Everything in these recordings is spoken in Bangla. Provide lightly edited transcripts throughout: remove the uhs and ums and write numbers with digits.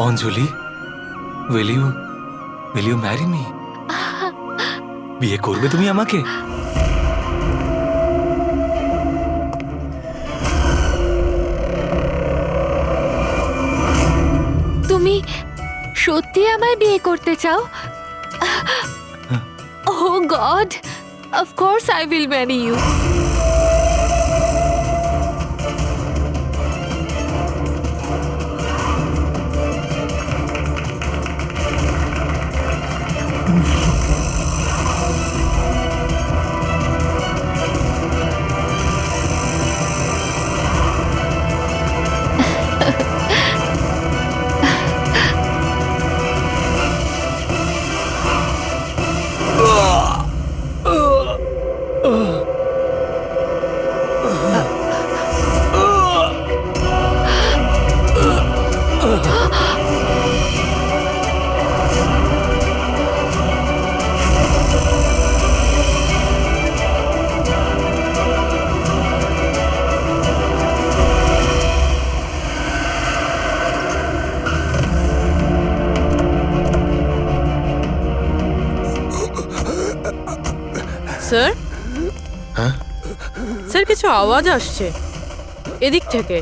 Anjali, will you marry me? বিয়ে করবে তুমি আমাকে? তুমি সত্যি আমায় বিয়ে করতে চাও? Oh God, of course I will marry you. Sir, হ্যাঁ স্যার কিছু আওয়াজ আসছে এদিক থেকে।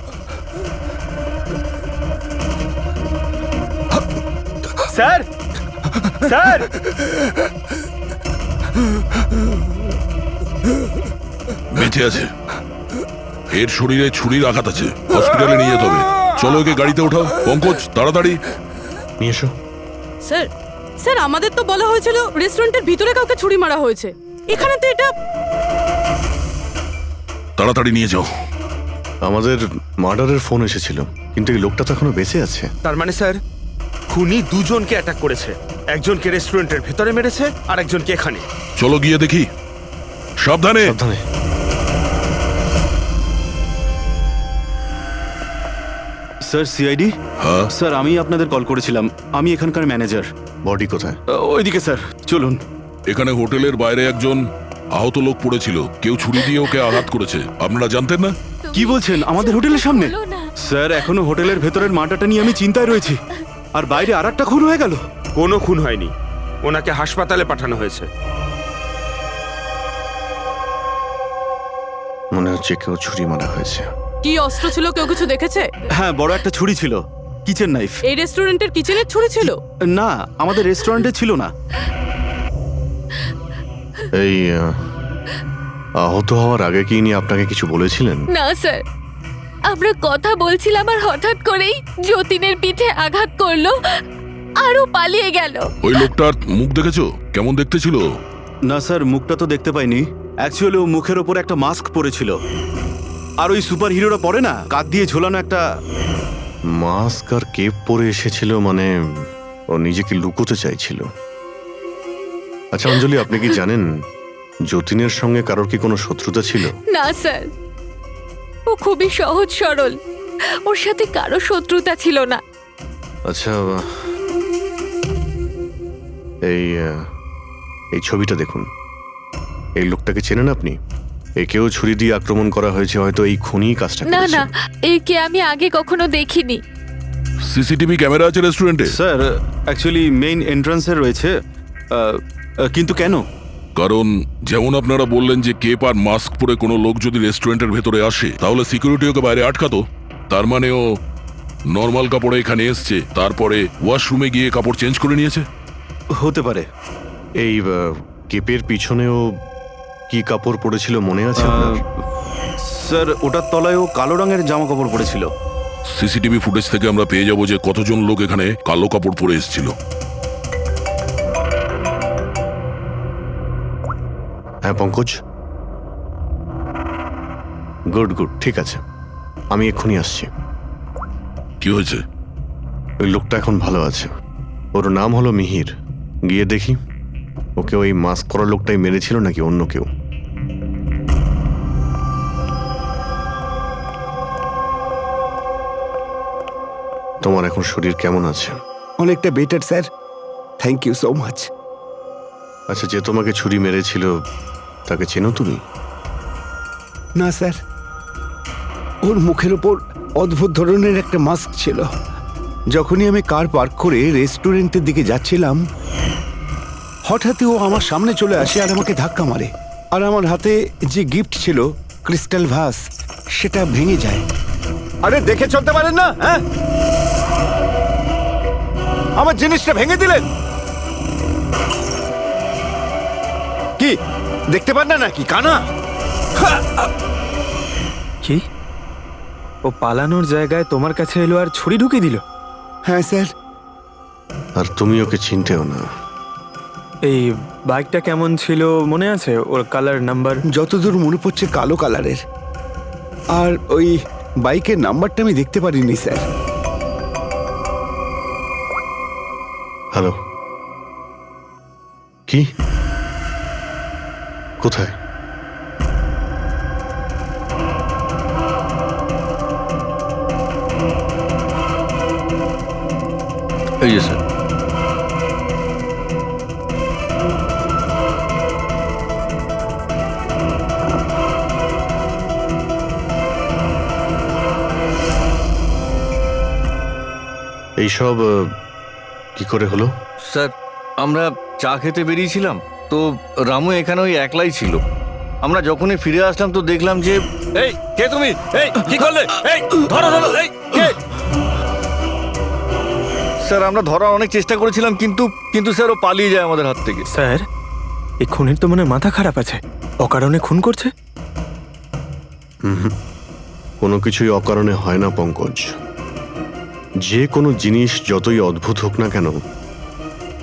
স্যার, স্যার, বেঁচে আছে। এর শরীরে ছুরির আঘাত আছে, হসপিটালে নিয়ে যেতে হবে। চলো ওকে গাড়িতে ওঠাও। পঙ্কজ, তাড়াতাড়ি নিয়ে এসো। স্যার, স্যার আমাদের তো বলা হয়েছিল রেস্টুরেন্টের ভিতরে কাউকে ছুরি মারা হয়েছে, এখানে তো এটা। তাড়াতাড়ি নিয়ে যাও। আমাদের মার্ডারের ফোন এসেছিল, কিন্তু এই লোকটা তো এখনো বেঁচে আছে। তার মানে স্যার খুনি দুজনকে অ্যাটাক করেছে। একজনকে রেস্টুরেন্টের ভেতরে মেরেছে আর একজনকে এখানে। চলো গিয়ে দেখি। সাবধানে। সাবধানে। Sir, CID. হ্যাঁ, স্যার, আমি আপনাদের কল করেছিলাম। আমি এখানকার ম্যানেজার। বডি কোথায়? ওইদিকে স্যার, চলুন। এখানে হোটেলের বাইরে একজন আহত লোক পড়েছিল। কেউ ছুরি দিয়ে ওকে আঘাত করেছে। আপনারা জানতেন না? কি বলছেন? আমাদের হোটেলের সামনে? বলো না। স্যার, এখনো হোটেলের ভেতরের মাটাটা নিয়ে আমি চিন্তায় রয়েছি। আর বাইরে আর একটা খুন হয়ে গেল। কোনো খুন হয়নি, ওনাকে হাসপাতালে পাঠানো হয়েছে। মনে হচ্ছে কেউ ছুরি মারা হয়েছে। কি অস্ত্র ছিল, কেউ কিছু দেখেছে? হ্যাঁ, বড় একটা ছুরি ছিল, কিচেন নাইফ। এই রেস্টুরেন্টের কিচেনের ছুরি ছিল? না, আমাদের রেস্টুরেন্টে ছিল না। এই আহত হওয়ার আগে কি ইনি আপনাকে কিছু বলেছিলেন? না স্যার, আমরা কথা বলছিলাম আর হঠাৎ করেই যতীনের পিঠে আঘাত করলো আরও পালিয়ে গেল। ওই লোকটার মুখ দেখেছো? কেমন দেখতে ছিল? না স্যার, মুখটা তো দেখতে পাইনি। অ্যাকচুয়ালি ও মুখের ওপর একটা মাস্ক পরেছিল। আর ওই সুপার হিরোরা পরে না, কাঁধ দিয়ে ঝোলানো একটা। মাস্ক আর কেপ পরে এসেছিল, মানে ও নিজেকে লুকোতে চাইছিল। আচ্ছা অঞ্জলি, আপনি কি জানেন যতীনের সঙ্গে কারোর কি কোনো শত্রুতা ছিল? না স্যার, ও খুবই সহজ সরল, ওর সাথে কারো শত্রুতা ছিল না। আচ্ছা, এই ছবিটা দেখুন। এই লোকটাকে চেনেন আপনি? একেও ছুরি দিয়ে আক্রমণ করা হয়েছে, হয়তো এই খুনি কাজটা না করেছে। না, একে আমি আগে কখনো দেখিনি। সিসিটিভি ক্যামেরা আছে রেস্টুরেন্টে? স্যার, অ্যাকচুয়ালি মেইন এন্ট্রান্সে রয়েছে। কিন্তু কেন? কারণ যেমন আপনারা বললেন যে কেপ আর মাস্ক পরে কোনো লোক যদি রেস্টুরেন্টের ভেতরে আসে, তাহলে সিকিউরিটি ওকে বাইরে আটকাতো। তার মানে ও নর্মাল কাপড়ে এখানে এসছে, তারপরে ওয়াশরুমে গিয়ে কাপড় চেঞ্জ করে নিয়েছে। হতে পারে। এই কেপের পিছনেও কি কাপড় পরেছিল মনে আছে আপনার? স্যার, ওটার তলায় ও কালো রঙের জামা কাপড় পরেছিল। সিসিটিভি ফুটেজ থেকে আমরা পেয়ে যাবো যে কতজন লোক এখানে কালো কাপড় পরে এসেছিল। হ্যাঁ পঙ্কজ, গুড গুড, ঠিক আছে, আমি এক্ষুনি আসছি। কি হয়েছে? ওই লোকটা এখন ভালো আছে। ওর নাম হলো মিহির। গিয়ে দেখি ওকে ওই মাস্ক পরা লোকটাই মেরেছিল নাকি অন্য কেউ। তোমার এখন শরীর কেমন আছে? অনেকটা better sir, thank you so much. আচ্ছা, যে তোমাকে ছুরি মেরেছিল তাকে চেনো তুমি? না স্যার, ওর মুখের ওপর অদ্ভুত ধরনের একটা মাস্ক ছিল। যখনই আমি কার পার্ক করে রেস্টুরেন্টের দিকে যাচ্ছিলাম হঠাৎই ও আমার সামনে চলে আসে আর আমাকে ধাক্কা মারে আর আমার হাতে যে গিফট ছিল ক্রিস্টাল ভাস সেটা ভেঙে যায়। আরে দেখে চলতে পারেন না, হ্যাঁ? আমার জিনিসটা ভেঙে দিলেন। কি দেখতে পান না নাকি কানা? কি ও পালানোর জায়গায় তোমার কাছে এলো আর ছুরি ঢুকিয়ে দিল? হ্যাঁ স্যার। আর তুমি ওকে চিনতেও না। এই বাইকটা কেমন ছিল মনে আছে? ওর কালার, নাম্বার? যতদূর মনে পড়ছে কালো কালারের, আর ওই বাইকের নাম্বারটা আমি দেখতে পারিনি স্যার। হ্যালো, কি কোথায়? এই যে স্যার। এইসব কি করে হলো? স্যার, আমরা চা খেতে বেরিয়েছিলাম, তো রামু এখানে ওই একলাই ছিল। আমরা যখনই ফিরে আসলাম তো দেখলাম যে... এই কে তুমি? এই কি করলে? এই ধরো ধরো, এই কে? স্যার, আমরা ধরার অনেক চেষ্টা করেছিলাম, কিন্তু স্যার ও পালিয়ে যায় আমাদের হাত থেকে। স্যার, এই খুনের তো মনে হয় মাথা খারাপ আছে, অকারণে খুন করছে। কোনো কিছুই অকারণে হয় না পঙ্কজ। যে কোনো জিনিস যতই অদ্ভুত হোক না কেন,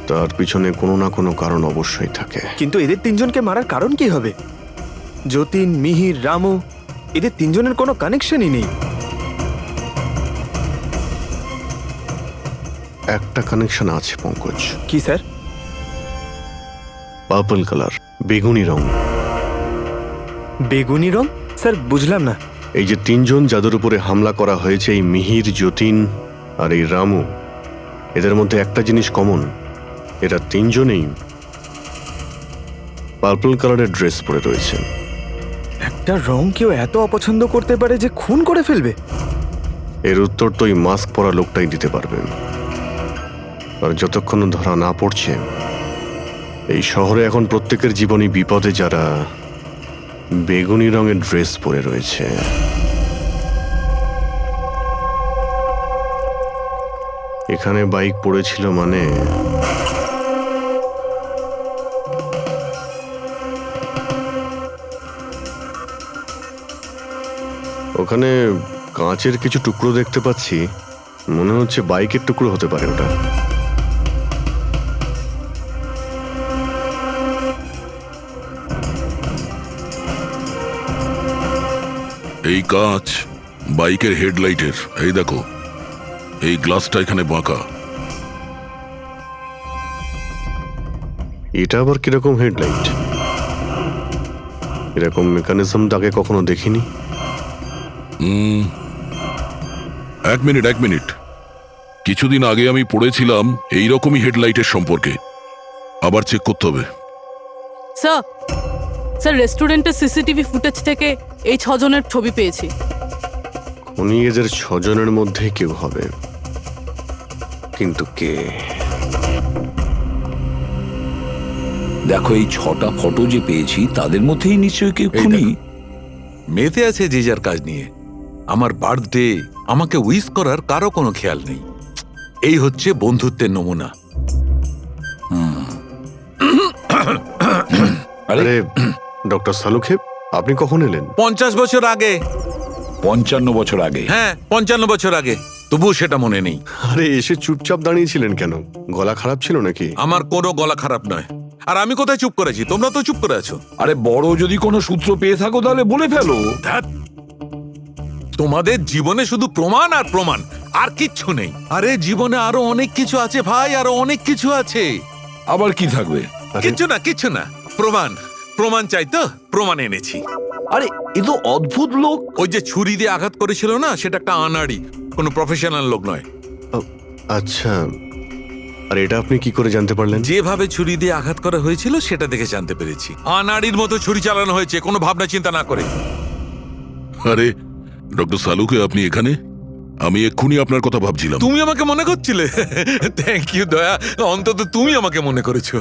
তার পিছনে কোনো না কোনো কারণ অবশ্যই থাকে। কিন্তু এদের তিনজনকে মারার কারণ কি হবে? যতীন, মিহির, রামু, এদের তিনজনের কোনো কানেকশনই নেই। একটা কানেকশন আছে পঙ্কজ। কি স্যার? পার্পল কালার, বেগুনি রং। বেগুনি রং? স্যার, বুঝলাম না। এই যে তিনজন যাদের উপরে হামলা করা হয়েছে, এই মিহির, যতীন আর এই রামু, এদের মধ্যে একটা জিনিস কমন, এরা তিনজনেই পার্পল কালারের ড্রেস পরে রয়েছে। একটা রং কেউ এত অপছন্দ করতে পারে যে খুন করে ফেলবে? এর উত্তর তো এই মাস্ক পরা লোকটাই দিতে পারবে। আর যতক্ষণ ধরা না পড়ছে, এই শহরে এখন প্রত্যেকের জীবনই বিপদে যারা বেগুনি রঙের ড্রেস পরে রয়েছে। এখানে বাইক পড়েছিল মানে ওখানে কাঁচের কিছু টুকরো দেখতে পাচ্ছি, মনে হচ্ছে বাইকের টুকরো হতে পারে ওটা। এই কাঁচ বাইকের হেডলাইটের। এই দেখো, এই গ্লাসটা এখানে বাঁকা। এটা আবার কিরকম হেডলাইট? এরকম মেকানিজম আগে কখনো দেখিনি। এক মিনিট। কিছুদিন আগে আমি পড়েছিলাম এইরকমই হেডলাইটের সম্পর্কে। আবার চেক করতে হবে। স্যার, রেস্টুরেন্টের সিসিটিভি ফুটেজ থেকে এই 6 জনের ছবি পেয়েছি। উনি এদের 6 জনের মধ্যে কেউ হবে, কিন্তু কে? দেখো, এই 6টা ফটো যে পেয়েছি তাদের মধ্যেই নিশ্চয়ই কেউ খুনি। মেতে আছে যে যার কাজ নিয়ে। আমার বার্থডে, আমাকে উইশ করার কারো কোনো খেয়াল নেই। এই হচ্ছে বন্ধুত্বের নমুনা। আরে ডক্টর সালুখে, আপনি কখন এলেন? 50 বছর আগে। 55 বছর আগে? হ্যাঁ, 55 বছর আগে। তবুও সেটা মনে নেই। আরে এসে চুপচাপ দাঁড়িয়েছিলেন কেন? গলা খারাপ ছিল নাকি? আমার কোনো গলা খারাপ নয়। আর আমি কোথায় চুপ করেছি? তোমরা তো চুপ করে আছো। আরে বড় যদি কোনো সূত্র পেয়ে থাকো তাহলে বলে ফেলো। ধ্যাৎ, তোমাদের জীবনে শুধু প্রমাণ আর প্রমাণ, আর কিচ্ছু নেই। আরে জীবনে আরো অনেক কিছু আছে ভাই, আরো অনেক কিছু আছে। আবার কি থাকবে? কিচ্ছু না। প্রমাণ চাই তো, প্রমাণ এনেছি। আরে এ তো অদ্ভুত লোক। ওই যে ছুরি দিয়ে আঘাত করেছিল না, সেটা একটা আনাড়ি, কোনো প্রফেশনাল লোক নয়। আচ্ছা, আর এটা আপনি কি করে জানতে পারলেন? যেভাবে ছুরি দিয়ে আঘাত করা হয়েছিল সেটা দেখে জানতে পেরেছি। আনাড়ির মতো ছুরি চালানো হয়েছে, কোনো ভাবনা চিন্তা না করে। আরে ডক্টর সালুকে, আপনি এখানে? আমি এক্ষুনি আপনার কথা ভাবছিলাম। তুমি আমাকে মনে করছিলে? থ্যাংক ইউ দয়া, অন্তত তুমি আমাকে মনে করেছো।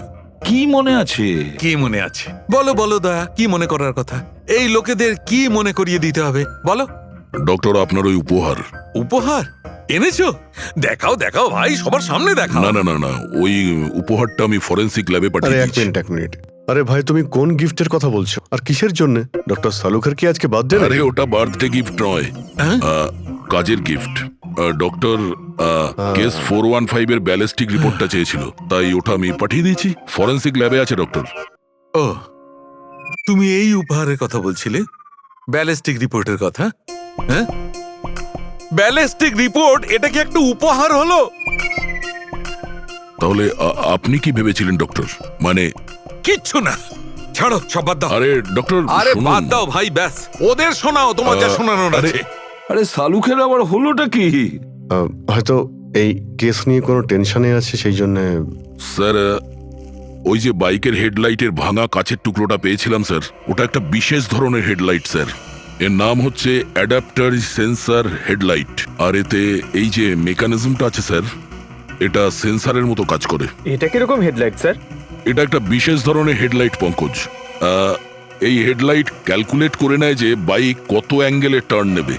কি মনে আছে? কি মনে আছে? বলো বলো দয়া, কি মনে করার কথা? এই লোকেদের কি মনে করিয়ে দিতে হবে বলো। ডক্টর, আপনার ওই উপহার। উপহার এনেছো? দেখাও দেখাও ভাই, সবার সামনে দেখাও। না না না না, ওই উপহারটা আমি ফরেন্সিক ল্যাবে আরে পাঠিয়ে এক দিয়েছি। মিনিট এক মিনিট, আরে ভাই তুমি কোন গিফটের কথা বলছো আর কিসের জন্য? ডক্টর সালুখার কি আজকে বার্থডে? আরে ওটা বার্থডে গিফট নয়, হ্যাঁ? কাজের গিফট। ডক্টর কেস 415 এর ব্যালিস্টিক রিপোর্টটা চেয়েছিল, তাই ওটা আমি পাঠিয়ে দিয়েছি। ফরেন্সিক ল্যাবে আছে ডক্টর। ও, তুমি এই উপহারের কথা বলছিলে? ব্যালিস্টিক রিপোর্টের কথা? হ্যাঁ, ব্যালিস্টিক রিপোর্ট, এটা কি একটা উপহার হলো? তাহলে আপনি কি ভেবেছিলেন ডক্টর? মানে কিচ্ছু না, ছাড়ো সব বাদ দাও। আরে ডক্টর, আরে শুনুন। বাদ দাও ভাই, ব্যাস ওদের শোনাও তোমার যা শোনানোর আরে, আছে। আরে সালুখের আবার হলোটা কি? হয়তো এই কেস নিয়ে কোনো টেনশনে আছে সেই জন্য। স্যার, ওই যে বাইকের হেডলাইটের ভাঙা কাচের টুকরোটা পেয়েছিলাম স্যার, ওটা একটা বিশেষ ধরনের হেডলাইট স্যার। এর নাম হচ্ছে অ্যাডাপ্টার সেন্সর হেডলাইট। আর এতে এই যে মেকানিজমটা আছে স্যার, এটা সেন্সরের মতো কাজ করে। এটা কিরকম হেডলাইট স্যার? এটা একটা বিশেষ ধরনের হেডলাইট পঙ্কজ। এই হেডলাইট ক্যালকুলেট করে নেয় যে বাইক কত অ্যাঙ্গেলে টার্ন নেবে,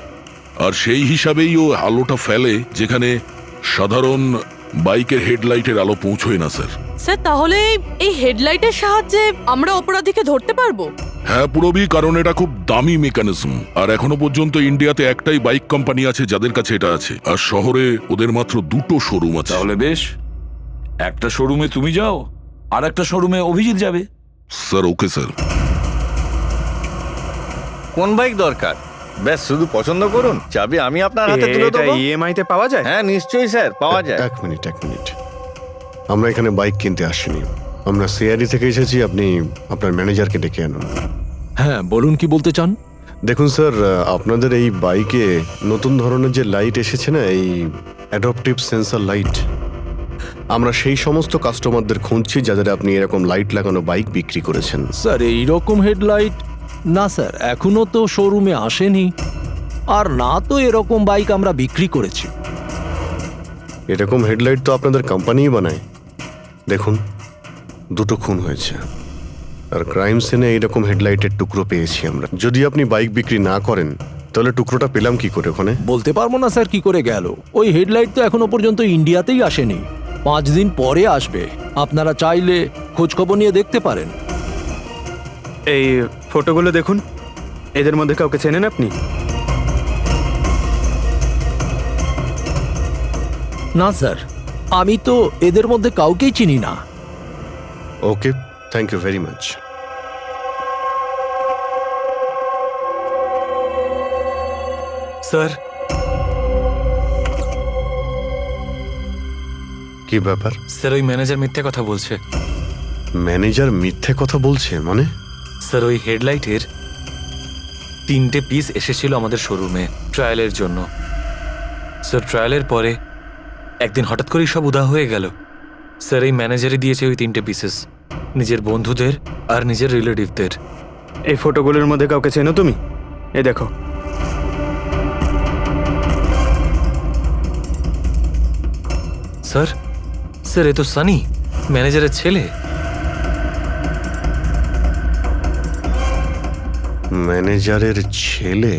আর সেই হিসাবেই ও আলোটা ফেলে যেখানে সাধারণ বাইকের হেডলাইটের আলো পৌঁছয় না স্যার। স্যার তাহলে এই হেডলাইটের সাহায্যে আমরা অপরাধীকে ধরতে পারবো? হ্যাঁ পুরোবি, কারণ এটা খুব দামি মেকানিজম। আর এখনো পর্যন্ত ইন্ডিয়াতে একটাই বাইক কোম্পানি আছে যাদের কাছে এটা আছে, আর শহরে ওদের মাত্র 2টো শোরুম আছে। তাহলে বেশ, একটা শোরুমে তুমি যাও আর একটা শোরুমে অভিজিৎ যাবে। Sir okay sir. কোন বাইক দরকার? ব্যাস শুধু পছন্দ করুন, চাবি আমি আপনার হাতে তুলে এটা দেবো। ইএমআই তে পাওয়া যায়? হ্যাঁ নিশ্চয়ই স্যার, পাওয়া যায়। এক মিনিট এক মিনিট, আমরা এখানে বাইক কিনতে আসিনি, আমরা সিআইডি থেকে এসেছি। আপনি আপনার ম্যানেজারকে ডেকে আনুন। হ্যাঁ বলুন, কি বলতে চান? দেখুন স্যার, আপনাদের এই বাইকে নতুন ধরনের যে লাইট এসেছে না, এই অ্যাডাপটিভ সেন্সর লাইট, আমরা সেই সমস্ত কাস্টমারদের খুঁজছি যাদের আপনি এরকম লাইট লাগানো বাইক বিক্রি করেছেন। স্যার এইরকম হেডলাইট না স্যার, এখনো তো শোরুমে আসেনি, আর না তো এরকম বাইক আমরা বিক্রি করেছি। এরকম হেডলাইট তো আপনাদের কোম্পানিই বানায়। দেখুন, 2টো খুন হয়েছে, আর ক্রাইম সিনে এইরকম হেডলাইটের টুকরো পেয়েছি আমরা। যদি আপনি বাইক বিক্রি না করেন তাহলে টুকরোটা পেলাম কি করে ওখানে? বলতে পারবো না স্যার কি করে গেল। ওই হেডলাইট তো এখনো পর্যন্ত ইন্ডিয়াতেই আসেনি, 5 দিন পরে আসবে। আপনারা চাইলে খোঁজ খবর নিয়ে দেখতে পারেন। এই ফটোগুলো দেখুন, এদের মধ্যে কাউকে চেনেন আপনি? না স্যার, আমি তো এদের মধ্যে কাউকেই চিনি না। Okay, thank you very much. Sir, কি ব্যাপার? স্যার ওই ম্যানেজার মিথ্যে কথা বলছে। ম্যানেজার মিথ্যে কথা বলছে মানে? স্যার ওই হেডলাইটের 3টে পিস এসেছিল আমাদের শোরুমে ট্রায়ালের জন্য। স্যার ট্রায়ালের পরে একদিন হঠাৎ করেই সব উধাও হয়ে গেল। স্যার এই ম্যানেজারই দিয়েছে ওই 3টে পিসেস, নিজের বন্ধুদের আর নিজের রিলেটিভদের। এই ফটোগুলোর মধ্যে কাউকে চেনো তুমি? এই দেখো। স্যার, স্যার এ তো সানি, ম্যানেজারের ছেলে। ম্যানেজারের ছেলে?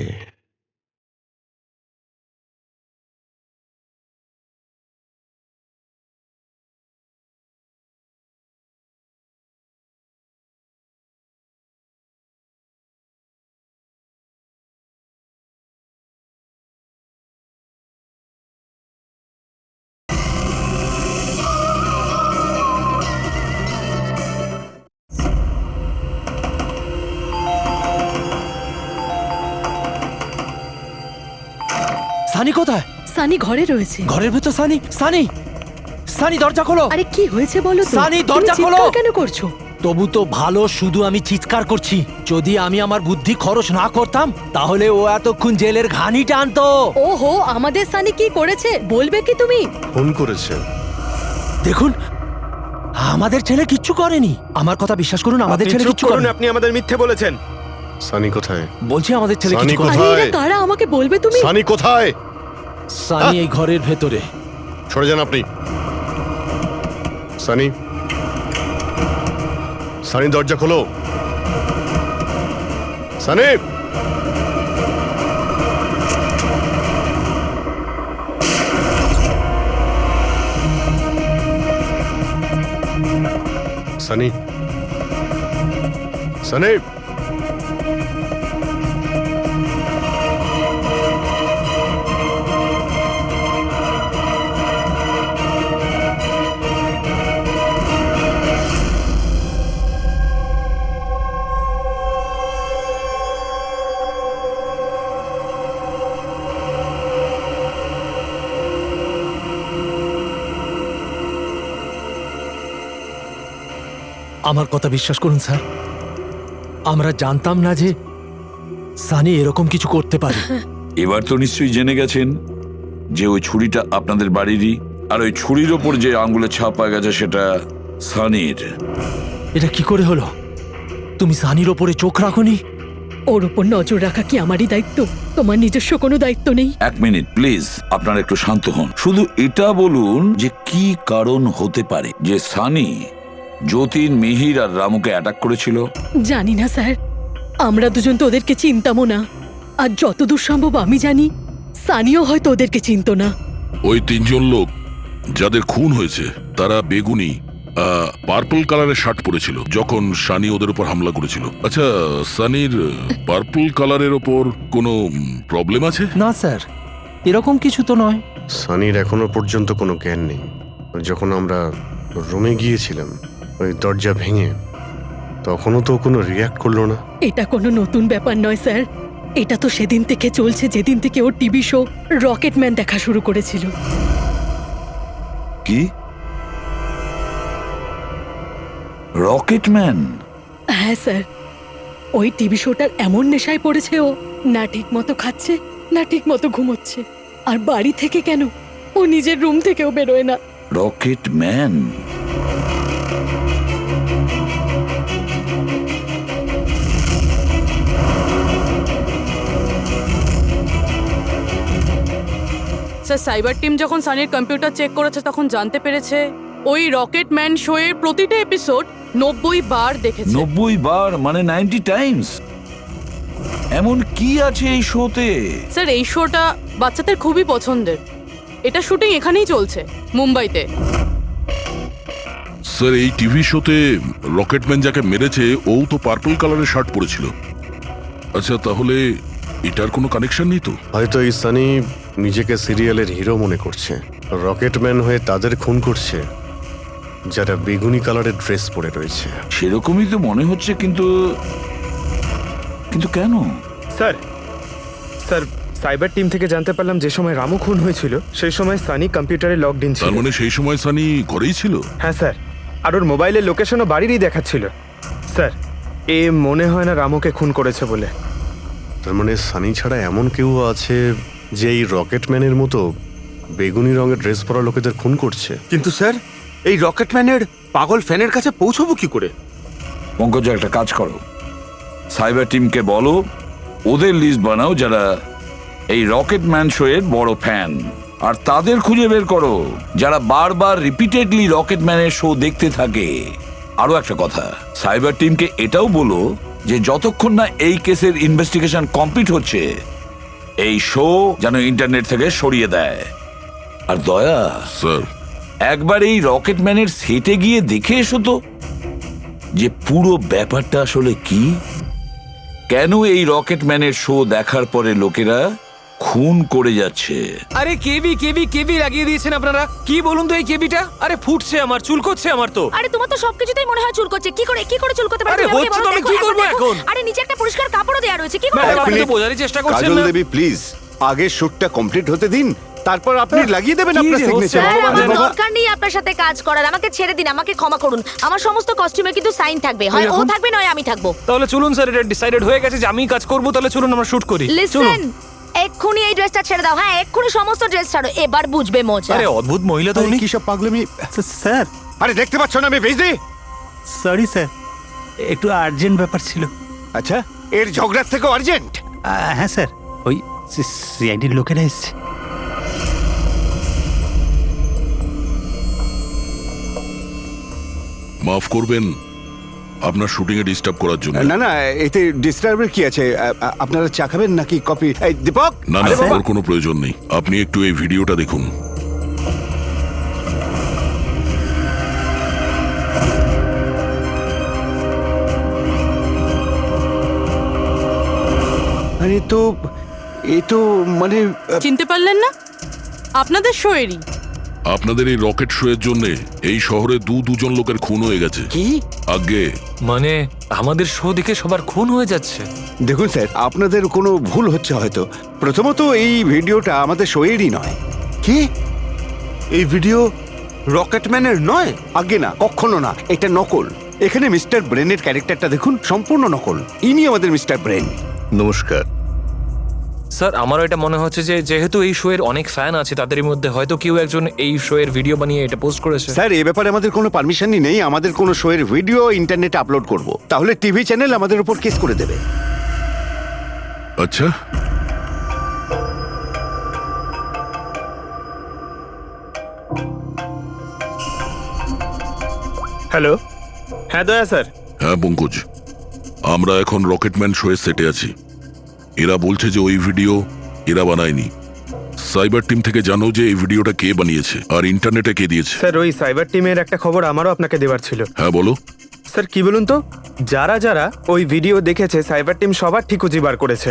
সানি কোথায়? সানি ঘরে রয়েছে। ঘরের ভেতর সানি? সানি, সানি দরজা খোলো। আরে কি হয়েছে বলো তো? সানি, তুমি দরজা খোলো। চিৎকার কেন করছো? তবু তো ভালো, শুধু আমি চিৎকার করছি। যদি আমি আমার বুদ্ধি খরচ না করতাম তাহলে ও এতক্ষণ জেলের ঘানি টানতো। ওহো, আমাদের সানি কি করেছে বলবে কি তুমি? ফোন করেছে। দেখুন, আমাদের ছেলে কিচ্ছু করেনি। আমার কথা বিশ্বাস করুন, আমাদের ছেলে কিচ্ছু করেনি। আপনি আমাদের মিথ্যে বলেছেন। সানি কোথায়? বলছি আমাদের ছেলে সানি কিচ্ছু করেনি। কোথায়? আরে এরা কারা আমাকে বলবে তুমি? সানি কোথায়? সানি এই ঘরের ভেতরে। সরে যান আপনি। সানি, সানি দরজা খোলো। সানি, সানি, সানি। আমার কথা বিশ্বাস করুন স্যার, আমরা জানতাম না যে সানি এরকম কিছু করতে পারে। এবার তো নিশ্চয়ই জেনে গেছেন যে ওই ছুরিটা আপনাদের বাড়িরই, আর ওই ছুরির ওপর যে আঙ্গুলের ছাপ পাওয়া গেছে সেটা সানির। এটা কি করে হলো? তুমি সানির ওপরে চোখ রাখোনি? ওর উপর নজর রাখা কি আমারই দায়িত্ব? তোমার নিজস্ব কোনো দায়িত্ব নেই? এক মিনিট প্লিজ, আপনারা একটু শান্ত হন। শুধু এটা বলুন যে কি কারণ হতে পারে যে সানি যতীন, মিহির আর রামুকে অ্যাটাক করেছিল। জানি না স্যার, আমরা দুজন তো ওদেরকে চিনতামও না। আর যতদূর সম্ভব আমি জানি সানিও হয়তো ওদেরকে চিনতো না। ওই তিনজন লোক যাদের খুন হয়েছে তারা বেগুনি পার্পল কালারের শার্ট পরেছিল যখন সানি ওদের উপর হামলা করেছিল। আচ্ছা, সানির পার্পল কালারের ওপর কোনো প্রবলেম আছে? না স্যার, এরকম কিছু তো নয়। সানির এখনো পর্যন্ত কোনো জ্ঞান নেই। যখন আমরা রুমে গিয়েছিলাম ওই দরজা ভেঙে, তখনও তো কোনো রিয়াক্ট করলো না। এটা কোনো নতুন ব্যাপার নয় স্যার, এটা তো সেদিন থেকে চলছে যেদিন থেকে ওর টিভি শো রকেটম্যান দেখা শুরু করেছিল। কি? রকেটম্যান? হ্যাঁ স্যার, ওই টিভি শোটার এমন নেশায় পড়েছে ও, না ঠিক মতো খাচ্ছে না ঠিক মতো ঘুমোচ্ছে। আর বাড়ি থেকে কেন, ও নিজের রুম থেকেও বেরোয় না। রকেটম্যান? স্যার, সাইবার টিম যখন সানির কম্পিউটার চেক করেছে তখন জানতে পেরেছে ওই রকেটম্যান শো এর প্রতিটা এপিসোড 90 বার দেখেছে। 90 বার মানে 90 টাইমস? এমন কি আছে এই শোতে? স্যার, এই শোটা বাচ্চাদের খুবই পছন্দের। এটা শুটিং এখানেই চলছে, মুম্বাইতে। স্যার, এই টিভি শোতে রকেটম্যান যাকে মেরেছে ও তো পার্পল কালারের শার্ট পরেছিল। আচ্ছা, তাহলে এটার কোনো কানেকশন নেই তো? হয়তো এই সানি নিজেকে সিরিয়ালের হিরো মনে করছে, রকেটম্যান হয়ে তাদের খুন করছে যারা বেগুনি কালারের ড্রেস পরে রয়েছে। সেরকমই তো মনে হচ্ছে, কিন্তু কিন্তু কেন? স্যার, সাইবার টিম থেকে জানতে পারলাম যে সময় রামু খুন হয়েছিল সেই সময় সানি কম্পিউটারে লগড ইন ছিল। তার মানে সেই সময় সানি ঘরেই ছিল? হ্যাঁ স্যার, আর ওর মোবাইলের লোকেশনও বাড়িরই দেখাচ্ছিল। স্যার, এ মনে হয় না রামুকে খুন করেছে বলে। তার মানে সানি ছাড়া এমন কেউ আছে যে এই রকেটম্যানের মতো বেগুনি রঙের ড্রেস পরা লোকেদের খুন করছে। কিন্তু স্যার, এই রকেটম্যানের পাগল ফ্যানের কাছে পৌঁছবো কি করে? পঙ্কজ, একটা কাজ করো, সাইবার টিমকে বলো ওদের লিস্ট বানাও যারা এই রকেটম্যান শো এর বড় ফ্যান, আর তাদের খুঁজে বের করো যারা বারবার রিপিটেডলি রকেটম্যানের শো দেখতে থাকে। আরো একটা কথা, সাইবার টিমকে এটাও বলো যে যতক্ষণ না এই কেসের ইনভেস্টিগেশন কমপ্লিট হচ্ছে এই শো যেন ইন্টারনেট থেকে সরিয়ে দেয়। আর দয়া স্যার, একবার এই রকেটম্যানের সেটে গিয়ে দেখে এসো তো যে পুরো ব্যাপারটা আসলে কি, কেন এই রকেটম্যানের শো দেখার পরে লোকেরা খুন করে যাচ্ছে। আরে কেবি লাগিয়ে দিয়েছেন আপনারা। কি বলুন তো এই কেবিটা? আরে ফুটছে আমার, চুলকোচ্ছে আমার তো। আরে তোমার তো সবকিছুতেই মনে হয় চুল করছে। কি করে চুল করতে পারে? আরে হচ্ছে তো, আমি কি করবো এখন? আরে নিচে একটা পরিষ্কার কাপড়ও দেয়া রয়েছে, কি করে? আপনি তো বোঝারই চেষ্টা করছেন কাজল না। দেবী প্লিজ, আগে শুটটা কমপ্লিট হতে দিন, তারপর আপনি লাগিয়ে দেবেন আপনার যে হচ্ছে? সিগনেচার। আমার দরকার নেই আপনার সাথে কাজ করার, আমাকে ছেড়ে দিন, আমাকে ক্ষমা করুন। আমার সমস্ত কস্টিউমে কিন্তু সাইন থাকবে, হয় ও থাকবে নয় আমি থাকবো। তাহলে চলুন স্যার, এটা ডিসাইডেড হয়ে গেছে যে আমিই কাজ করবো। তাহলে চলুন আমরা শুট করি। লিসেন, এক্ষুনি এই ড্রেসটা ছেড়ে দাও। হ্যাঁ, এক্ষুনি সমস্ত ড্রেস ছাড়ো, এবার বুঝবে মজা। আরে অদ্ভুত মহিলা তো আরে উনি। কি সব পাগলামি স্যার, আরে দেখতে পাচ্ছ না আমি বিজি? সরি স্যার, একটু আর্জেন্ট ব্যাপার ছিল। আচ্ছা, এর ঝগড়ার থেকেও আর্জেন্ট? হ্যাঁ স্যার, ওই সিআইডির লোকেরা এসছে। মাফ করবেন আপনার শুটিং এ ডিস্টার্ব করার জন্য। না না, এতে ডিস্টার্বের কি আছে? আপনারা চা খাবেন নাকি কফি? এই দীপক, না না, ওর কোনো প্রয়োজন নেই। আপনি একটু এই ভিডিওটা দেখুন। আরে তো এ তো মানে চিনতে পারলেন না? আপনাদের শোয়েরই। আপনাদের এই রকেট শো এর জন্য এই শহরে দুজন লোকের খুন হয়ে গেছে। কি? আগে মানে আমাদের শো দেখে সবার খুন হয়ে যাচ্ছে। দেখুন স্যার, আপনাদের কোনো ভুল হচ্ছে হয়তো। প্রথমত এই ভিডিওটা আমাদের শোয়েরই নয়। কি? এই ভিডিও রকেটম্যানের নয়? আগে না, কখনো না, এটা নকল। এখানে মিস্টার ব্রেনের ক্যারেক্টারটা দেখুন, সম্পূর্ণ নকল। ইনি আমাদের মিস্টার ব্রেন। নমস্কার স্যার, আমারও এটা মনে হচ্ছে যে যেহেতু এই শো এর অনেক ফ্যান আছে, তাদের মধ্যে হয়তো কেউ একজন এই শো এর ভিডিও বানিয়ে এটা পোস্ট করেছে। স্যার, এ ব্যাপারে আমাদের কোনো পারমিশনই নেই। আমাদের কোনো শোয়ের ভিডিও ইন্টারনেটে আপলোড করব, তাহলে টিভি চ্যানেল আমাদের উপর কেস করে দেবে। আচ্ছা, হ্যালো, হ্যাঁ দয়া স্যার। হ্যাঁ পঙ্কজ, আমরা এখন রকেটম্যান শো এর সেটে আছি। এরা বলছে যে ওই ভিডিও এরা বানায়নি। সাইবার টিম থেকে জানো যে এই ভিডিওটা কে বানিয়েছে আর ইন্টারনেটে কে দিয়েছে? স্যার, ওই সাইবার টিমের একটা খবর আমারও আপনাকে দেওয়ার ছিল। হ্যাঁ বলো। স্যার, কি বলুন তো, যারা যারা ওই ভিডিও দেখেছে সাইবার টিম সবার ঠিক খুঁজে বার করেছে।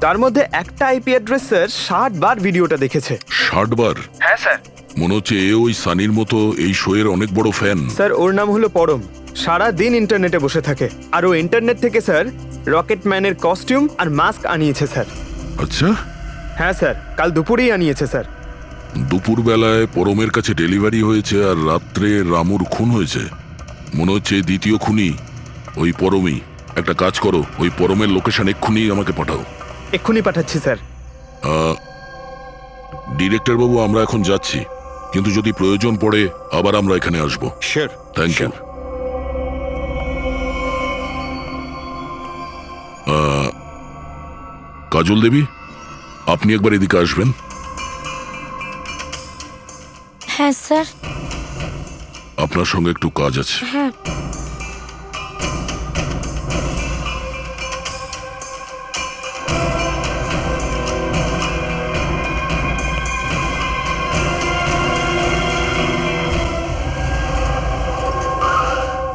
তার মধ্যে একটা আইপি অ্যাড্রেস স্যার 60 বার ভিডিওটা দেখেছে। 60 বার? হ্যাঁ স্যার। মনে হচ্ছে এ ওই সানির মতো এই শো এর অনেক বড় ফ্যান। স্যার, ওর নাম হলো পরম। সারা দিন ইন্টারনেটে বসে থাকে। আর ও ইন্টারনেট থেকে স্যার রকেটম্যানের কস্টিউম আর মাস্ক আনিয়েছে স্যার। আচ্ছা। হ্যাঁ স্যার, কাল দুপুরেই আনিয়েছে স্যার। দুপুর বেলায় পরমের কাছে ডেলিভারি হয়েছে আর রাত্রে রামুর খুন হয়েছে। মনে হচ্ছে দ্বিতীয় খুনি ওই পরমই। একটা কাজ করো, ওই পরমের লোকেশন এক্ষুনি আমাকে পাঠাও। এক্ষুনি পাঠাচ্ছি স্যার। ডিরেক্টর বাবু, আমরা এখন যাচ্ছি, কিন্তু যদি প্রয়োজন পড়ে আবার আমরা এখানে আসবো। Sure. Thank you. Kajal Devi, আপনি একবার এদিকে আসবেন। হ্যাঁ স্যার। আপনার সঙ্গে একটু কাজ আছে। হ্যাঁ।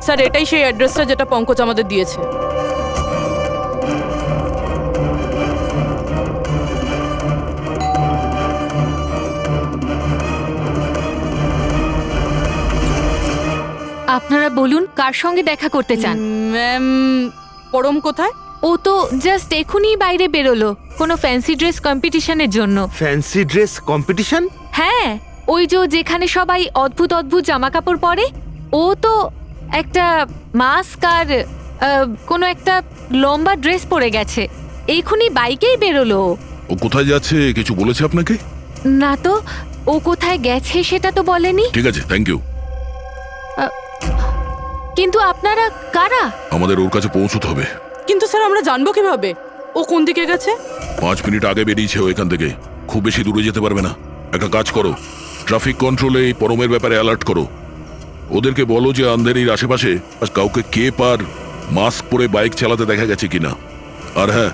স্যার, এটাই সেই অ্যাড্রেসটা যেটা পঙ্কজ আমাদের দিয়েছে। আপনারা বলুন কার সঙ্গে দেখা করতে চান? ম্যাম, পরম কোথায়? ও তো জাস্ট এখনই বাইরে বেরোলো কোনো ফ্যান্সি ড্রেস কম্পিটিশনের জন্য। Fancy dress competition? হ্যাঁ, ওই যেখানে সবাই অদ্ভুত অদ্ভুত জামা কাপড় পরে, ও তো একটা মাস্ক আর কোনো একটা লম্বা ড্রেস পরে গেছে। এখনই বাইকেই বেরোলো। ও কোথায় যাচ্ছে কিছু বলেছে আপনাকে? না তো, ও কোথায় গেছে সেটা তো বলেনি। ঠিক আছে, থ্যাংক ইউ। কিন্তু আপনারা কারা? আমাদের ওর কাছে পৌঁছতে হবে। কিন্তু স্যার, আমরা জানবো কিভাবে ও কোন দিকে গেছে? 5 মিনিট আগে বেরিয়েছে ও এখান থেকে। খুব বেশি দূরে যেতে পারবে না। একটা কাজ করো, ট্রাফিক কন্ট্রোলে এই পরমের ব্যাপারে অ্যালার্ট করো। ওদেরকে বলো যে আন্ধেরির আশেপাশে কাউকে কেপ আর মাস্ক পরে বাইক চালাতে দেখা গেছে কিনা। আর হ্যাঁ,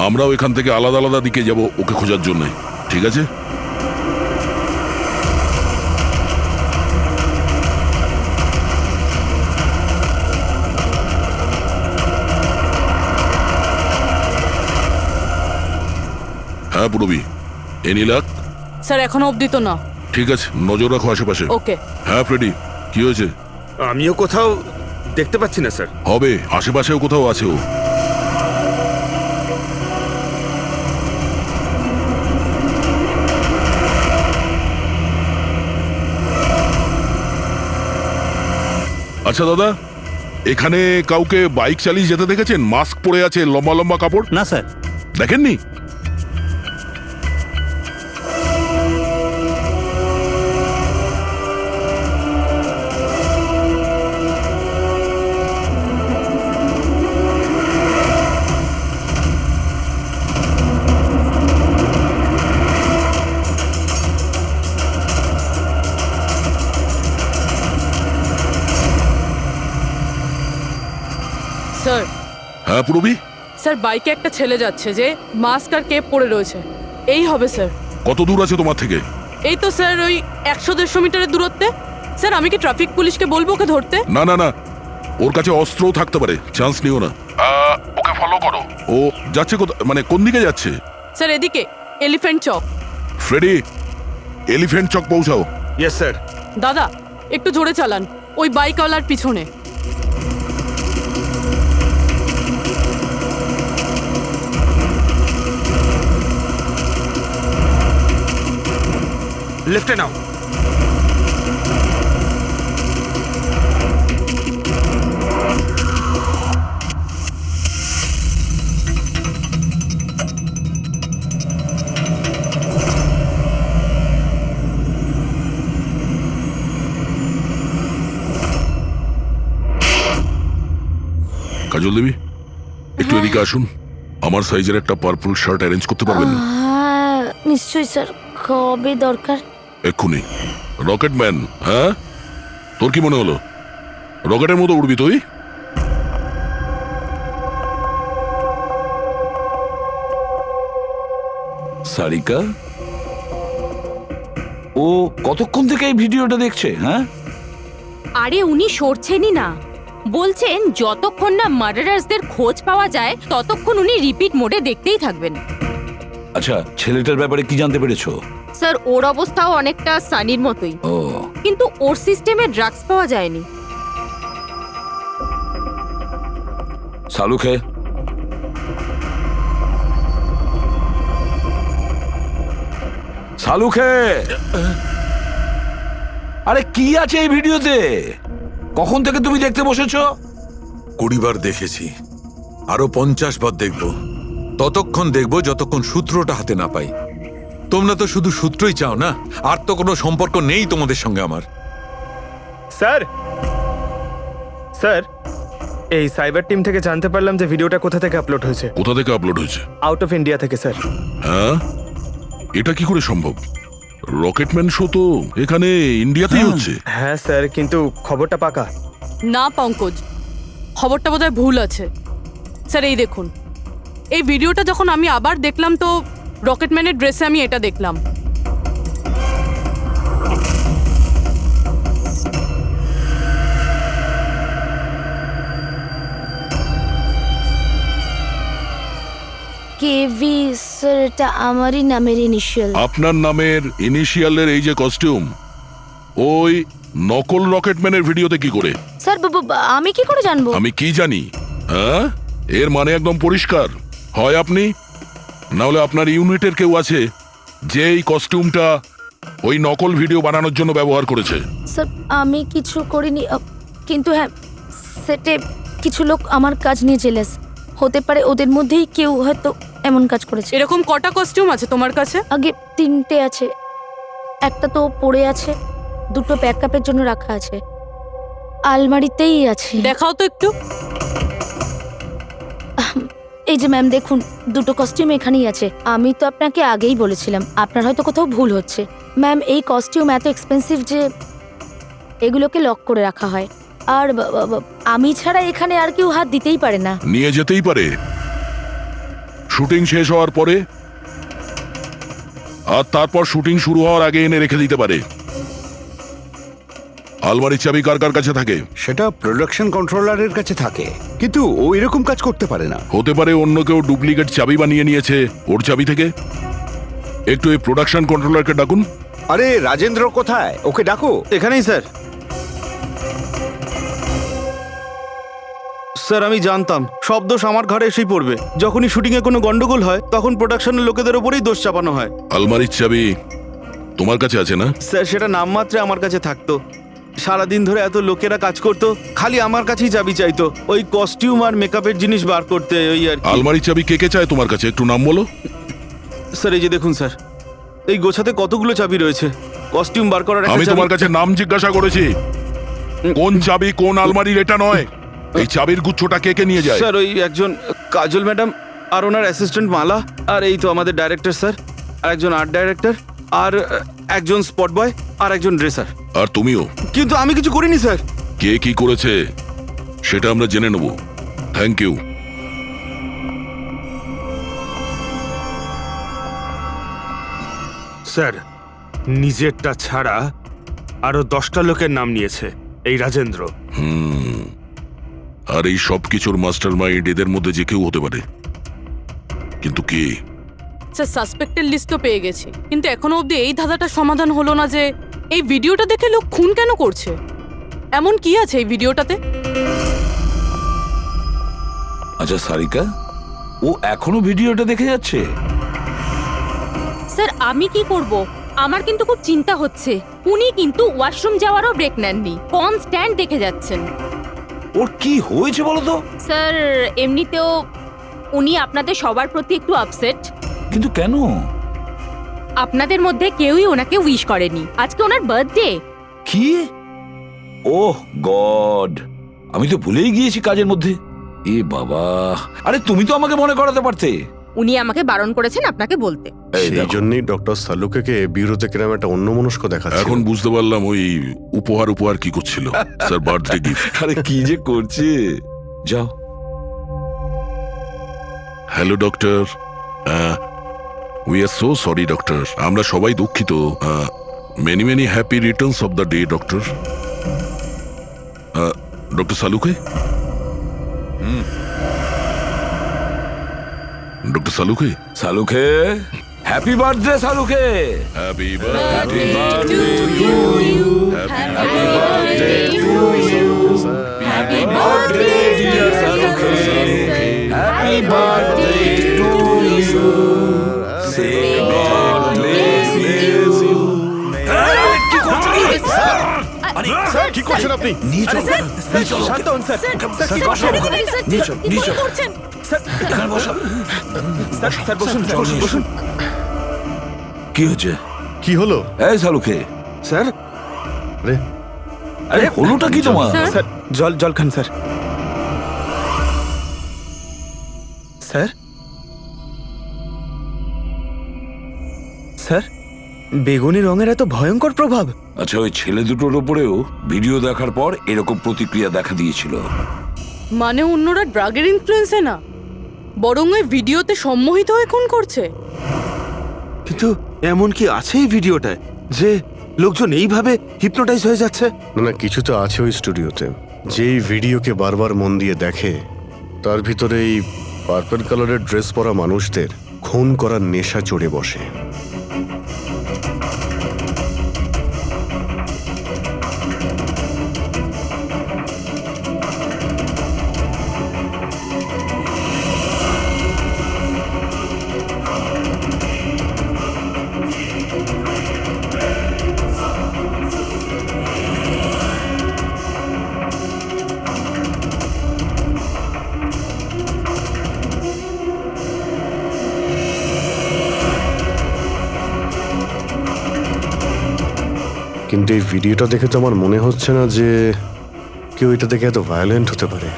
আমরাও এখান থেকে আলাদা আলাদা দিকে যাব ওকে খোঁজার জন্য। ঠিক আছে? হ্যাঁ পুরবি, এনি লাক? স্যার, এখনো অবধি তো না। ঠিক আছে, নজর রাখো আশেপাশে। ওকে। হ্যাঁ ফ্রেডি, কি হয়েছে? আমিও কোথাও দেখতে পাচ্ছি না স্যার। হবে, আশেপাশেও কোথাও আছে ও। আচ্ছা দাদা, এখানে কাউকে বাইক চালিয়ে যেতে দেখেছেন? মাস্ক পরে আছে, লম্বা লম্বা কাপড়? না স্যার। দেখেননি? হ্যাঁ পুরবি, স্যার বাইকে একটা ছেলে যাচ্ছে যে মাস্ক আর কেপ পরে রয়েছে। এই হবে স্যার। কত দূর আছে তোমার থেকে? এই তো স্যার ওই 100-150 মিটারের দূরত্বে। স্যার আমি কি ট্রাফিক পুলিশকে বলবো ওকে ধরতে? না না না, ওর কাছে অস্ত্রও থাকতে পারে, চান্স নিও না। ওকে ফলো করো। ও যাচ্ছে মানে কোন দিকে যাচ্ছে? স্যার এদিকে elephant chowk. Freddie, elephant chowk পৌঁছাও। Yes sir. দাদা একটু জোরে চালান, ওই বাইকওয়ালার পিছনে। লেফটে নাও। কাজল দেবী, একটু এদিকে আসুন। আমার সাইজের একটা পার্পল শার্ট অ্যারেঞ্জ করতে পারবেন? হ্যাঁ নিশ্চয়ই স্যার, কবে দরকার? এক্ষুনি। রকেটম্যান, হ্যাঁ তোর কি মনে হলো রকেটের মতো উড়বি তুই? সারিকা, ও কতক্ষণ থেকে এই ভিডিওটা দেখছে? হ্যাঁ, আরে উনি সরছেনই না, বলছেন যতক্ষণ না মার্ডারার্সদের খোঁজ পাওয়া যায় ততক্ষণ উনি রিপিট মোডে দেখতেই থাকবেন। আচ্ছা, ছেলেটার ব্যাপারে কি জানতে পেরেছো? স্যার ওর অবস্থাও অনেকটা সানির মতোই, ও, কিন্তু ওর সিস্টেমে ড্রাগস পাওয়া যায়নি। সালুখে, সালুখে, আরে কি আছে এই ভিডিওতে? কখন থেকে তুমি দেখতে বসেছো? 20 বার দেখেছি, আরো 50 বার দেখব। ততক্ষণ দেখব যতক্ষণ সূত্রটা হাতে না পাই। তোমরা তো শুধু সূত্রই চাও না, আর তো কোনো সম্পর্ক নেই তোমাদের সঙ্গে আমার। স্যার, স্যার এই সাইবার টিম থেকে জানতে পারলাম যে ভিডিওটা কোথা থেকে আপলোড হয়েছে। কোথা থেকে আপলোড হয়েছে? আউট অফ ইন্ডিয়া থেকে স্যার। হ্যাঁ, এটা কি করে সম্ভব? রকেটম্যান শো তো এখানে ইন্ডিয়াতেই হচ্ছে। হ্যাঁ স্যার, কিন্তু খবরটা পাকা না পঙ্কজ, খবরটা বোধহয় ভুল আছে। স্যার এই দেখুন, এই ভিডিওটা যখন আমি আবার দেখলাম তো রকেটম্যানের ড্রেসে আমি এটা দেখলাম। কেভি স্যার, এটা আমারই নামের ইনিশিয়াল। আপনার নামের ইনিশিয়ালের এই যে কস্টিউম, ওই নকল রকেটম্যানের ভিডিওতে কি করে? স্যার আমি কি করে জানবো? আমি কি জানি? হ্যাঁ, এর মানে একদম পরিষ্কার, হয় আপনি না হলে আপনার ইউনিটের কেউ আছে যে এই কস্টিউমটা ওই নকল ভিডিও বানানোর জন্য ব্যবহার করেছে। স্যার আমি কিছু করিনি, কিন্তু হ্যাঁ সেটে কিছু লোক আমার কাজ নিয়ে জেলাস। হতে পারে ওদের মধ্যেই কেউ হয়তো এমন কাজ করেছে। এরকম কটা কস্টিউম আছে তোমার কাছে? আগে 3টে আছে, একটা তো পড়ে আছে, 2টো ব্যাকআপের জন্য রাখা আছে, আলমারিতেই আছে। দেখাও তো একটু। এই যে ম্যাম দেখুন, 2টো কস্টিউম এখানেই আছে। আমি তো আপনাকে আগেই বলেছিলাম, আপনার হয়তো কোথাও ভুল হচ্ছে। ম্যাম এই কস্টিউম এত এক্সপেন্সিভ যে এগুলোকে লক করে রাখা হয়, আর আমি ছাড়া এখানে আর কেউ হাত দিতেই পারে না। নিয়ে যেতেই পারে শুটিং শেষ হওয়ার পরে, আর তারপর শুটিং শুরু হওয়ার আগে এনে রেখে দিতে পারে। আলমারির চাবি কার কার কাছে থাকে? সেটা প্রোডাকশন কন্ট্রোলারের কাছে থাকে, কিন্তু ও এরকম কাজ করতে পারে না। হতে পারে অন্য কেউ ডুপ্লিকেট চাবি বানিয়ে নিয়েছে ওর চাবি থেকে। একটু এই প্রোডাকশন কন্ট্রোলারকে ডাকুন। আরে রাজেন্দ্র কোথায়? ওকে ডাকো। এখানেই স্যার। স্যার আমি জানতাম সব দোষ আমার ঘাড়ে এসেই পড়বে। যখনই শুটিংয়ে কোনো গন্ডগোল হয় তখন প্রোডাকশনের লোকেদের ওপরেই দোষ চাপানো হয়। আলমারির চাবি তোমার কাছে আছে না? স্যার সেটা নামমাত্রে আমার কাছে থাকতো। সারাদিন ধরে এত লোকেরা কাজ করতো, খালি আমার কাছেই চাবি চাইতো ওই কস্টিউম আর মেকআপের জিনিস বার করতে, ওই আর কি। আলমারির চাবি কে কে চায় তোমার কাছে? একটু নাম বলো। স্যার এই যে দেখুন স্যার, এই গোছাতে কতগুলো চাবি রয়েছে। কস্টিউম বার করার একটা আমি চাবি- তোমার কাছে নাম জিজ্ঞাসা করেছি, কোন চাবি কোন আলমারির এটা নয়। এই চাবির গুচ্ছটা কে কে নিয়ে যায়? স্যার ওই একজন কাজল ম্যাডাম আর ওনার অ্যাসিস্ট্যান্ট মালা, আর এই তো আমাদের ডাইরেক্টর স্যার, আর একজন আর্ট ডাইরেক্টর, আর একজন স্পট বয়, আর একজন ড্রেসার। আর তুমিও? কিন্তু আমি কিছু করিনি স্যার। কে কি করেছে সেটা আমরা জেনে নেব। Thank you. স্যার নিজেরটা ছাড়া আরো 10টা লোকের নাম নিয়েছে এই রাজেন্দ্র। আর এই সব কিছুর মাস্টার মাইন্ড এদের মধ্যে যে কেউ হতে পারে, কিন্তু কে? স্যার সাসপেক্টের লিস্ট তো পেয়ে গেছি, কিন্তু এখনো অবধি এই ধাঁধাটা সমাধান হলো না যে এই ভিডিওটা দেখে লোক খুন কেন করছে। এমন কি আছে এই ভিডিওটাতে? আচ্ছা সারিকা, ও এখনো ভিডিওটা দেখে যাচ্ছে? স্যার আমি কি করব? আমার কিন্তু খুব চিন্তা হচ্ছে। উনি কিন্তু ওয়াশরুম যাওয়ারও ব্রেক নেননি, কনস্ট্যান্ট দেখে যাচ্ছেন। ওর কি হয়েছে বলো তো? স্যার এমনিতেও উনি আপনাদের সবার প্রতি একটু আপসেট। কিন্তু কেন? আপনাদের মধ্যে কেউই ওনাকে উইশ করেনি। আজকে ওনার বার্থডে। কি? ওহ গড, আমি তো ভুলেই গিয়েছি কাজের মধ্যে। এ বাবা, আরে তুমি তো আমাকে মনে করাতে পারতে। উনি আমাকে বারণ করেছেন আপনাকে বলতে। সেই জন্যই ডক্টর সালুকে বিউরোতে কিরম একটা অন্যমনস্ক দেখাচ্ছে। এখন বুঝতে পারলাম ওই উপহার কি করছিল। Sir birthday gift. আরে কি যে করছে। যাও। Hello doctor, we are so sorry doctor, আমরা সবাই দুঃখিত। Many many happy returns of the day doctor. Doctor Saluke, doctor Saluke, Saluke, happy birthday Saluke. Happy birthday to you, happy birthday to you, happy birthday dear Saluke, happy birthday to you, say God bless you. Sir কি করছেন আপনি? শান্ত হন স্যার। স্যার কি করছেন? নিয়ে চল। স্যার এখানে বসো। স্যার বসুন, বসুন। কি হচ্ছে? কি হলো? এই সালুকে। স্যার আরে আরে হলোটা কি তোমার? স্যার জল খান স্যার। স্যার বেগুনি রঙের এত ভয়ঙ্কর প্রভাব। আচ্ছা, ওই ছেলে দুটোর উপরেও ভিডিও দেখার পর এরকম প্রতিক্রিয়া দেখা দিয়েছিল। মানে অন্যরা ড্রাগের ইনফ্লুয়েন্সে না, বরং ওই ভিডিওতে সম্মোহিত হয়ে খুন করছে। কিন্তু এমন কি আছে এই ভিডিওটায় যে লোকজন এইভাবে হিপনোটাইজ হয়ে যাচ্ছে? না কিছু তো আছে ওই স্টুডিওতে। যেই ভিডিওকে বারবার মন দিয়ে দেখে তার ভিতরে এই পার্পল কালারের ড্রেস পরা মানুষদের খুন করার নেশা চড়ে বসে। কিন্তু এই ভিডিওটা দেখে তো আমার মনে হচ্ছে না যে কেউ এটা দেখে এত ভায়োলেন্ট হতে পারে।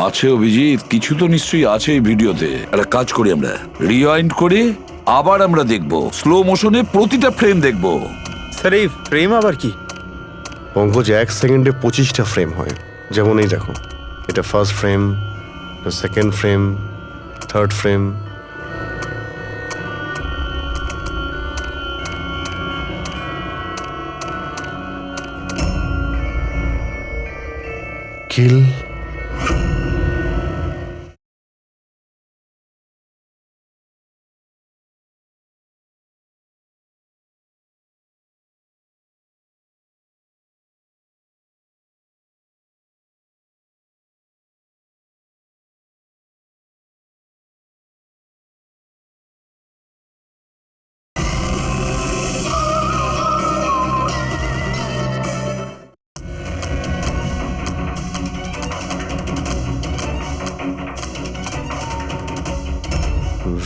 আছে অভিজিৎ, কিছু তো নিশ্চয়ই আছে এই ভিডিওতে। একটা কাজ করি, আমরা রিওয়াইন্ড করে আবার আমরা দেখব, স্লো মোশনে প্রতিটা ফ্রেম দেখব। স্যার এই ফ্রেম আবার কি? পঙ্কজ 1 সেকেন্ডে 25টা ফ্রেম হয়। যেমন এই দেখো, এটা first frame, second frame, third frame. Kill.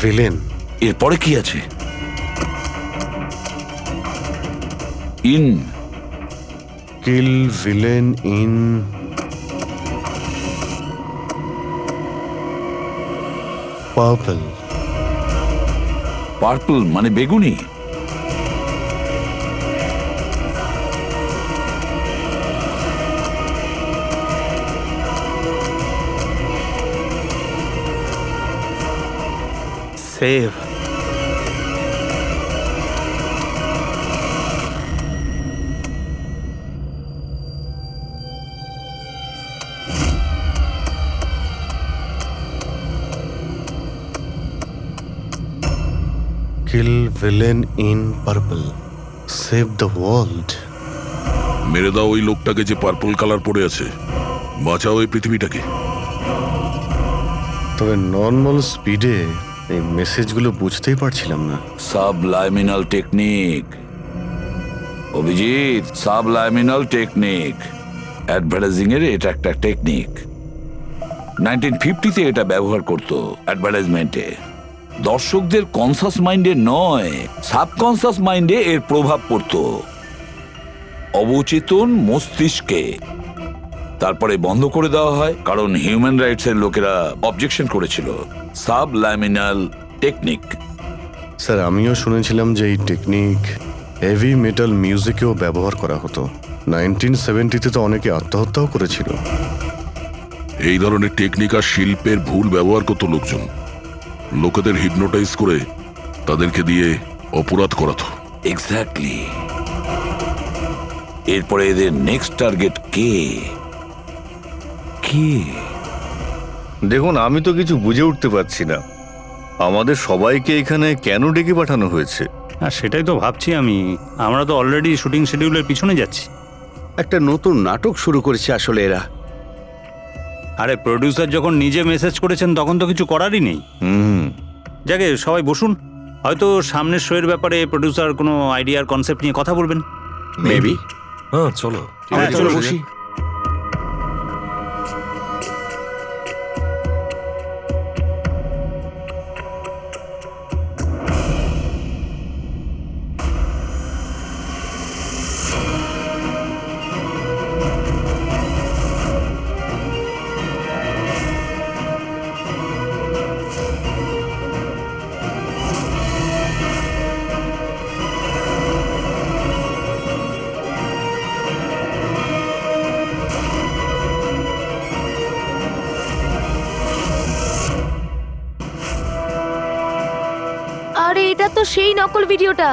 Villain. এরপরে কি আছে? In kill villain in purple. Purple মানে বেগুনি। Save. Villain in purple save the world. মেরে দাও ওই লোকটাকে যে পার্পল কালার পরে আছে, বাঁচাও এই পৃথিবীটাকে। তবে নর্মাল স্পিডে এই মেসেজগুলো বুঝতেই পারছিলাম না। সাবলাইমিনাল টেকনিক অভিজিৎ, সাবলাইমিনাল টেকনিক। অ্যাডভার্টাইজিং এর এটা একটা টেকনিক। 1950-তে এটা ব্যবহার করতো অ্যাডভার্টাইজমেন্টে। দর্শকদের কনসাস মাইন্ডে নয়, সাবকনসাস মাইন্ডে এর প্রভাব পড়তো, অবচেতন মস্তিষ্কে। তারপরে বন্ধ করে দেওয়া হয় কারণ হিউম্যান রাইটস এর লোকেরা অবজেকশন করেছিল। সাবলাইমিনাল টেকনিক। স্যার, আমিও শুনেছিলাম যে এই টেকনিক হেভি মেটাল মিউজিকেও ব্যবহার করা হতো। 1970-তে তো অনেকে আত্মহত্যাও করেছিল। এই ধরনের টেকনিক আর শিল্পের ভুল ব্যবহার করতো লোকজন। লোকেদের হিপনোটাইজ করে তাদেরকে দিয়ে অপরাধ করাতো। এক্স্যাক্টলি। এরপরে এদের নেক্সট টার্গেট কে? দেখুন, আমি তো কিছু বুঝে উঠতে পারছি না আমাদের সবাইকে এখানে কেন ডেকে পাঠানো হয়েছে। হ্যাঁ, সেটাই তো ভাবছি আমি। আমরা তো অলরেডি শুটিং শিডিউলের পিছনে যাচ্ছি। একটা নতুন নাটক শুরু করেছে আসলে এরা। আরে প্রডিউসার যখন নিজে মেসেজ করেছেন তখন তো কিছু করারই নেই। যাকে সবাই বসুন, হয়তো সামনের শোয়ের ব্যাপারে প্রডিউসার কোনো আইডিয়ার কনসেপ্ট নিয়ে কথা বলবেন। মেবি। হ্যাঁ চলো। হ্যাঁ, চলো বসি। আরে এটা তো সেই নকল ভিডিওটা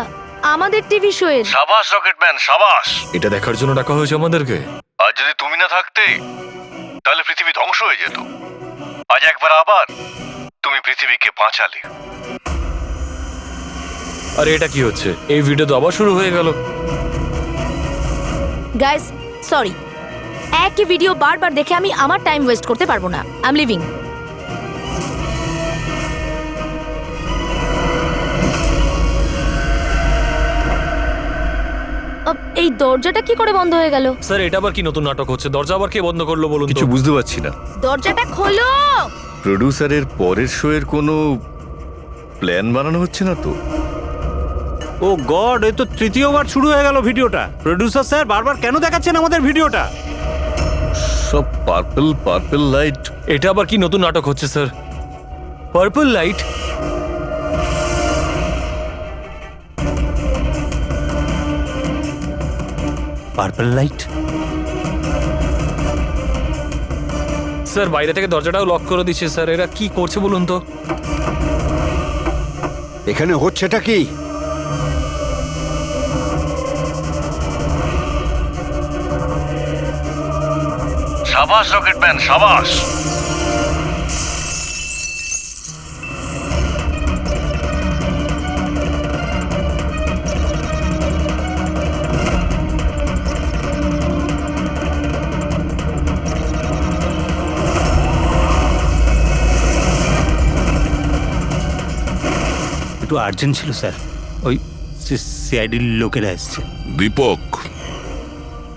আমাদের টিভি শোয়ের। সাবাস রকেটম্যান, সাবাস। এটা দেখার জন্য ডাকা হয়েছে আমাদেরকে। আর যদি তুমি না থাকতে তাহলে পৃথিবী ধ্বংস হয়ে যেত। আজ একবার আবার তুমি পৃথিবীকে বাঁচালে। আরে এটা কি হচ্ছে? এই ভিডিও তো আবার শুরু হয়ে গেল। গাইস সরি, একই ভিডিও বারবার দেখে আমি আমার টাইম ওয়েস্ট করতে পারবো না। I am living. এই দরজাটা কি করে বন্ধ হয়ে গেল? স্যার, এটা আবার কি নতুন নাটক হচ্ছে? দরজা আবার কে বন্ধ করলো বলুন তো? কিছু বুঝতে পারছি না। দরজাটা খোলো। প্রডিউসারের পরের শো এর কোনো প্ল্যান বানানো হচ্ছে না তো? ও গড, এ তো তৃতীয়বার শুরু হয়ে গেল ভিডিওটা। প্রডিউসার স্যার বারবার কেন দেখাচ্ছেন আমাদের ভিডিওটা? সব পার্পল পার্পল লাইট। এটা আবার কি নতুন নাটক হচ্ছে sir? Purple light? Purple light? Sir, বাইরে থেকে দরজাটাও লক করে দিচ্ছে স্যার। এরা কি করছে বলুন তো? এখানে হচ্ছেটা কি? সাবাস রকেটম্যান, সাবাস। একটু আর্জেন্ট ছিল স্যার, ওই সিআইডির লোকেরা এসছে। দীপক,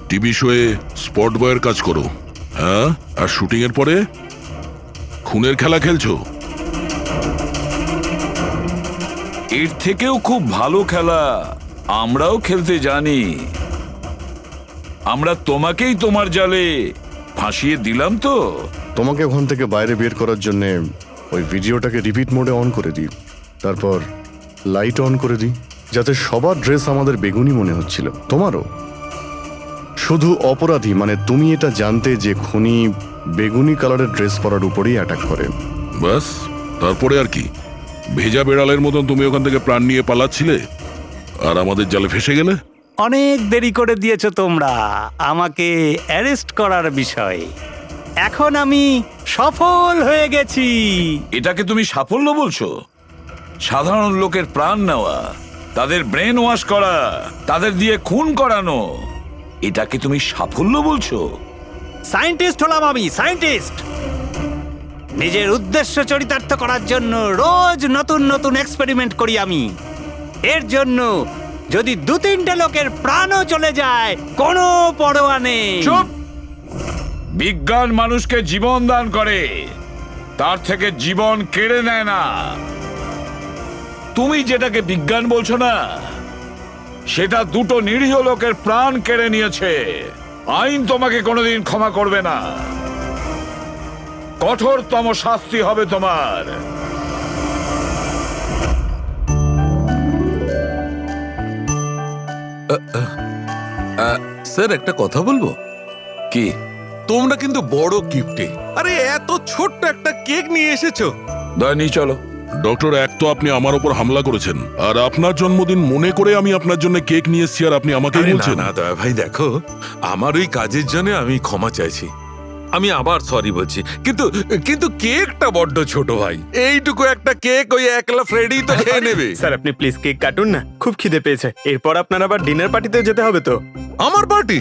টিভি শোয়ে স্পট বয়ের কাজ করো, হ্যাঁ? আর শুটিং এর পরে খুনের খেলা খেলছো? এর থেকেও খুব ভালো খেলা আমরাও খেলতে জানি। আমরা তোমাকেই তোমার জালে ফাঁসিয়ে দিলাম তো। তোমাকে ওখান থেকে বাইরে বের করার জন্যে ওই ভিডিওটাকে রিপিট মোডে অন করে দিই, তারপর লাইট অন করে দিই, যাতে সবার ড্রেস আমাদের বেগুনি মনে হচ্ছিল, তোমারও। শুধু অপরাধী মানে তুমি এটা জানতে যে খুনি বেগুনি কালারের ড্রেস পরার উপরেই অ্যাটাক করে। ব্যাস, তারপরে আর কি? ভেজা বেড়ালের মতন তুমি ওখান থেকে প্রাণ নিয়ে পালাচ্ছিলে আর আমাদের জালে ফেসে গেলে। অনেক দেরি করে দিয়েছো তোমরা আমাকে অ্যারেস্ট করার বিষয়ে। এখন আমি সফল হয়ে গেছি। এটাকে তুমি সাফল্য বলছো? সাধারণ লোকের প্রাণ নেওয়া তাদের ব্রেন ওয়াশ করা, তাদের দিয়ে খুন করানো, এটাকে তুমি সাফল্য বলছো? সায়েন্টিস্ট হলাম আমি, সায়েন্টিস্ট। নিজের উদ্দেশ্য চরিতার্থ করার জন্য রোজ নতুন নতুন এক্সপেরিমেন্ট করি আমি। এর জন্য যদি 2-3টে লোকের প্রাণও চলে যায় কোনো পরোয়া নেই। চুপ! বিজ্ঞান মানুষকে জীবন দান করে, তার থেকে জীবন কেড়ে নেয় না। তুমি যেটাকে বিজ্ঞান বলছো না, সেটা 2টো নিরীহ লোকের প্রাণ কেড়ে নিয়েছে। আইন তোমাকে কোনোদিন ক্ষমা করবে না। কঠোরতম শাস্তি হবে তোমার। স্যার একটা কথা বলবো কি? তোমরা কিন্তু বড় গিফটে, আরে এত ছোট্ট একটা কেক নিয়ে এসেছো। দয়নি চলো। ডক্টর, এক তো আপনি আমার উপর হামলা করেছেন, আর আপনার জন্মদিন মনে করে আমি আপনার জন্য কেক নিয়ে এসেছি, আর আপনি আমাকে আরে না বলছেন। না দয়া ভাই, দেখো আমার ওই কাজের জন্য আমি ক্ষমা চাইছি, আমি আবার সরি বলছি, কিন্তু কিন্তু কেকটা বড্ড ছোট ভাই। এইটুকু একটা কেক ওই একলা ফ্রেডি তো খেয়ে নেবে। স্যার আপনি প্লিজ কেক কাটুন না, খুব খিদে পেয়েছে। এরপর আপনার আবার ডিনার পার্টিতে যেতে হবে তো। আমার পার্টি?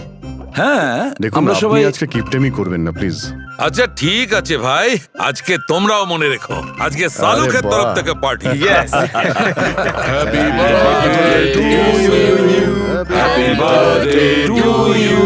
হ্যাঁ, দেখুন আমরা আপনি সবাই আজকে কিপটেমি করবেন না প্লিজ। আচ্ছা ঠিক আছে ভাই, আজকে তোমরাও মনে রেখো, আজকে সালুকের তরফ থেকে party. Happy birthday to you, happy birthday to you,